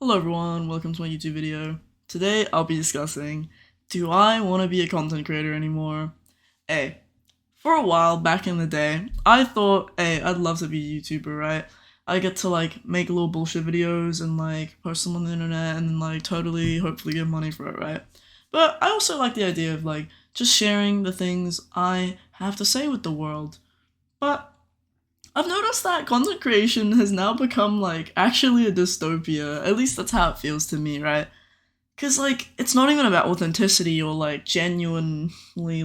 Hello everyone, welcome to my YouTube video. Today I'll be discussing, do I want to be a content creator anymore? Hey, for a while back in the day, I thought, hey, I'd love to be a YouTuber, right? I get to make little bullshit videos and post them on the internet and then totally hopefully get money for it, right? But I also like the idea of just sharing the things I have to say with the world. But I've noticed that content creation has now become actually a dystopia. At least that's how it feels to me, right? Cause it's not even about authenticity or genuinely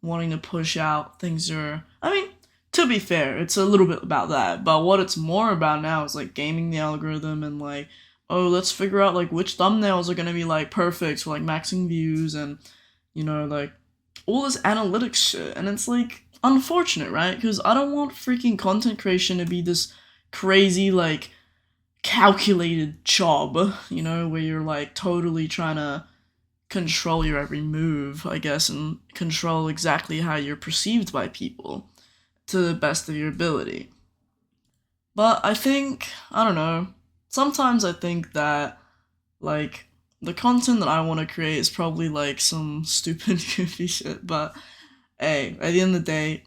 wanting to push out things or I mean, to be fair, it's a little bit about that. But what it's more about now is gaming the algorithm and oh, let's figure out which thumbnails are gonna be perfect for maxing views and all this analytics shit. And it's unfortunate, right? Because I don't want freaking content creation to be this crazy, calculated job, where you're totally trying to control your every move, I guess, and control exactly how you're perceived by people to the best of your ability. But I think, I don't know, sometimes I think that, the content that I want to create is probably some stupid, goofy shit, but hey, at the end of the day,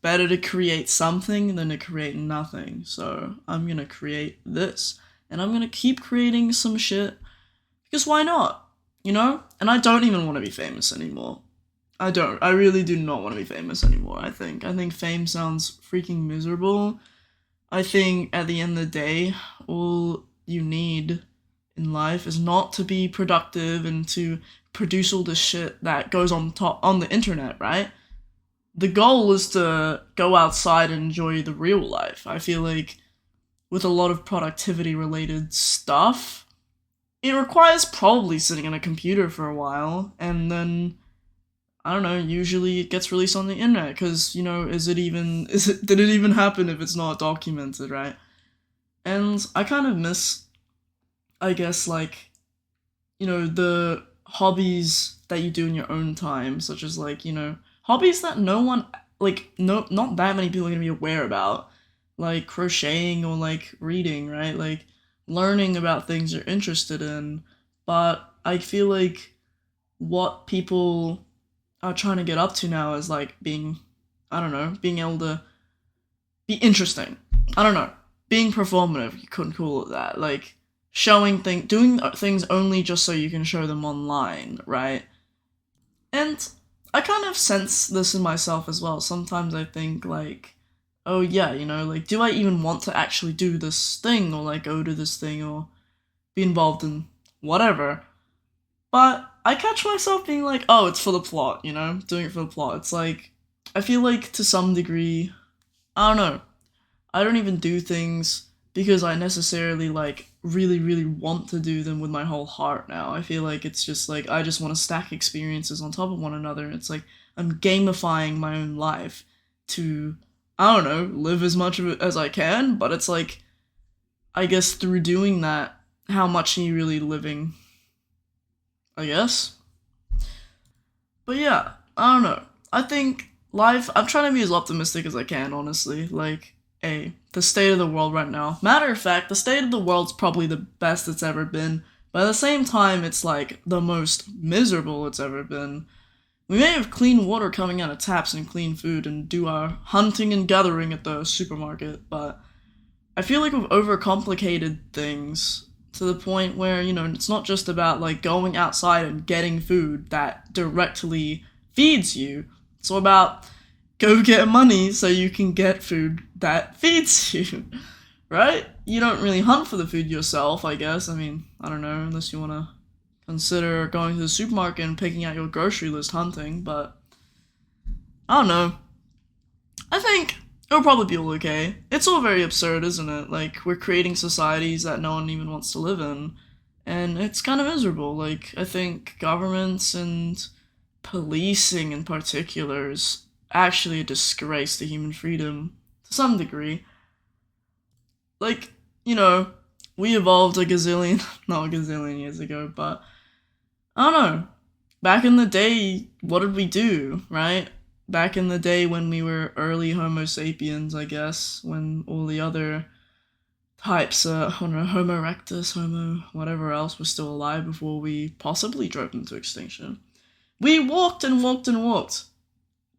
better to create something than to create nothing. So I'm gonna create this, and I'm gonna keep creating some shit because why not? And I don't even want to be famous anymore. I don't. I really do not want to be famous anymore. I think fame sounds freaking miserable. I think at the end of the day, all you need in life is not to be productive and to produce all this shit that goes on the internet, right? The goal is to go outside and enjoy the real life. I feel like with a lot of productivity related stuff, it requires probably sitting on a computer for a while, and then I don't know, usually it gets released on the internet because, did it even happen if it's not documented, right? And I kind of miss, I guess, the hobbies that you do in your own time, such as hobbies that no one no not that many people are gonna be aware about, like crocheting or reading, right? Learning about things you're interested in. But I feel like what people are trying to get up to now is being, I don't know, being able to be interesting. I don't know, being performative. You couldn't call it that. Doing things only just so you can show them online, right? And I kind of sense this in myself as well. Sometimes I think oh yeah, do I even want to actually do this thing or go to this thing or be involved in whatever? But I catch myself being oh, it's for the plot, doing it for the plot. It's I feel to some degree, I don't know, I don't even do things because I necessarily really, really want to do them with my whole heart now. I feel it's just I just want to stack experiences on top of one another. It's I'm gamifying my own life to, I don't know, live as much of it as I can, but it's I guess through doing that, how much are you really living? I guess. But yeah, I don't know. I think life, I'm trying to be as optimistic as I can, honestly. The state of the world right now. Matter of fact, the state of the world's probably the best it's ever been, but at the same time, it's the most miserable it's ever been. We may have clean water coming out of taps and clean food and do our hunting and gathering at the supermarket, but I feel we've overcomplicated things to the point where, it's not just about going outside and getting food that directly feeds you. It's all about go get money so you can get food that feeds you, right? You don't really hunt for the food yourself, I guess. I mean, I don't know, unless you want to consider going to the supermarket and picking out your grocery list hunting, but I don't know. I think it'll probably be all okay. It's all very absurd, isn't it? We're creating societies that no one even wants to live in, and it's kind of miserable. I think governments and policing in particular is actually a disgrace to human freedom to some degree. Like, you know, we evolved a gazillion, not a gazillion years ago, but I don't know. Back in the day, what did we do, right? Back in the day when we were early Homo sapiens, I guess, when all the other types, I don't know, Homo erectus, Homo whatever else was still alive before we possibly drove into extinction. We walked and walked and walked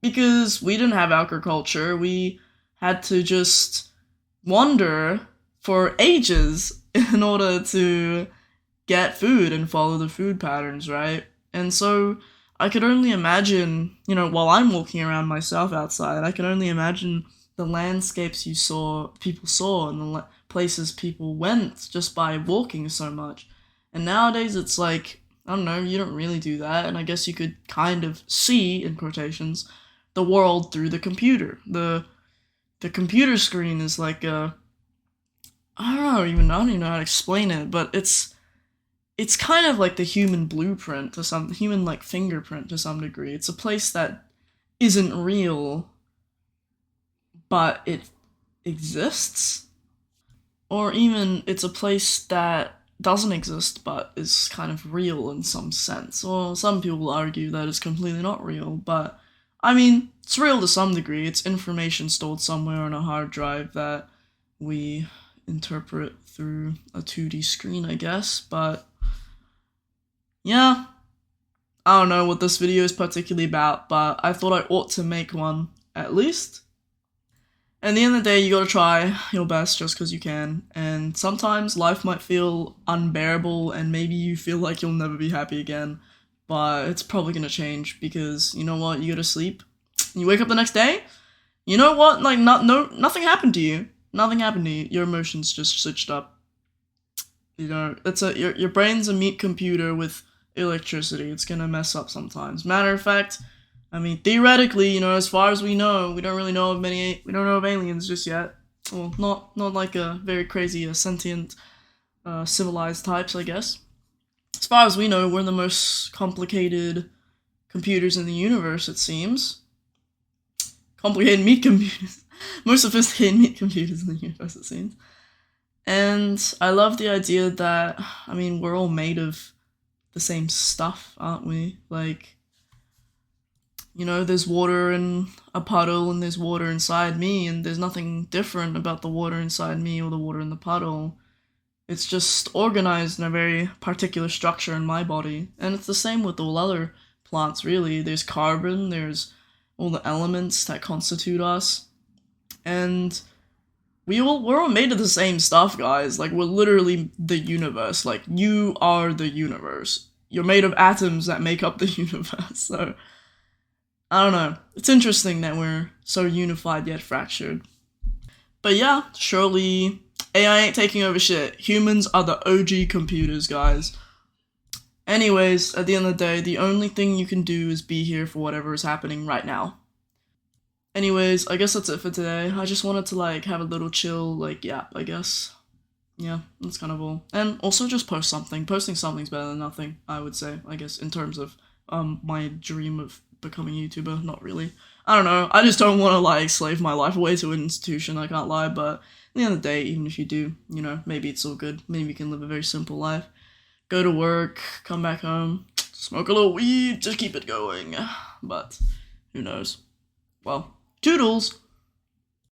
because we didn't have agriculture. We had to just wander for ages in order to get food and follow the food patterns, right? And so I could only imagine, while I'm walking around myself outside, I can only imagine the landscapes people saw, and the places people went just by walking so much. And nowadays it's like, I don't know, you don't really do that, and I guess you could kind of see, in quotations, the world through the computer. The computer screen is like a, I don't even know how to explain it, but it's kind of like the human blueprint to some human like fingerprint to some degree. It's a place that isn't real, but it exists. Or even it's a place that doesn't exist but is kind of real in some sense. Or some people argue that it's completely not real, but I mean, it's real to some degree. It's information stored somewhere on a hard drive that we interpret through a 2D screen, I guess. But yeah, I don't know what this video is particularly about, but I thought I ought to make one at least. At the end of the day, you gotta try your best just because you can, and sometimes life might feel unbearable and maybe you feel like you'll never be happy again, but it's probably gonna change because you know what, you go to sleep, you wake up the next day, you know what, like, nothing happened to you. Nothing happened to you. Your emotions just switched up. Your brain's a meat computer with electricity. It's gonna mess up sometimes. Matter of fact, I mean, theoretically, as far as we know, we don't really know of we don't know of aliens just yet. Well, not like a very crazy, sentient, civilized types, I guess. As far as we know, we're the most complicated computers in the universe, it seems. Complicated meat computers. Most sophisticated meat computers in the universe, it seems. And I love the idea that, I mean, we're all made of the same stuff, aren't we? Like, there's water in a puddle and there's water inside me, and there's nothing different about the water inside me or the water in the puddle. It's just organized in a very particular structure in my body. And it's the same with all other plants, really. There's carbon, there's all the elements that constitute us. And we're all made of the same stuff, guys. Like, we're literally the universe. Like, you are the universe. You're made of atoms that make up the universe. So I don't know. It's interesting that we're so unified yet fractured. But yeah, surely AI ain't taking over shit. Humans are the OG computers, guys. Anyways, at the end of the day, the only thing you can do is be here for whatever is happening right now. Anyways, I guess that's it for today. I just wanted to like have a little chill, like, yap, I guess. Yeah, that's kind of all. And also just post something. Posting something's better than nothing, I would say, I guess, in terms of my dream of becoming a YouTuber. Not really. I don't know. I just don't want to like slave my life away to an institution, I can't lie, but at the end of the day, even if you do, maybe it's all good. Maybe you can live a very simple life. Go to work, come back home, smoke a little weed, just keep it going. But who knows? Well, toodles!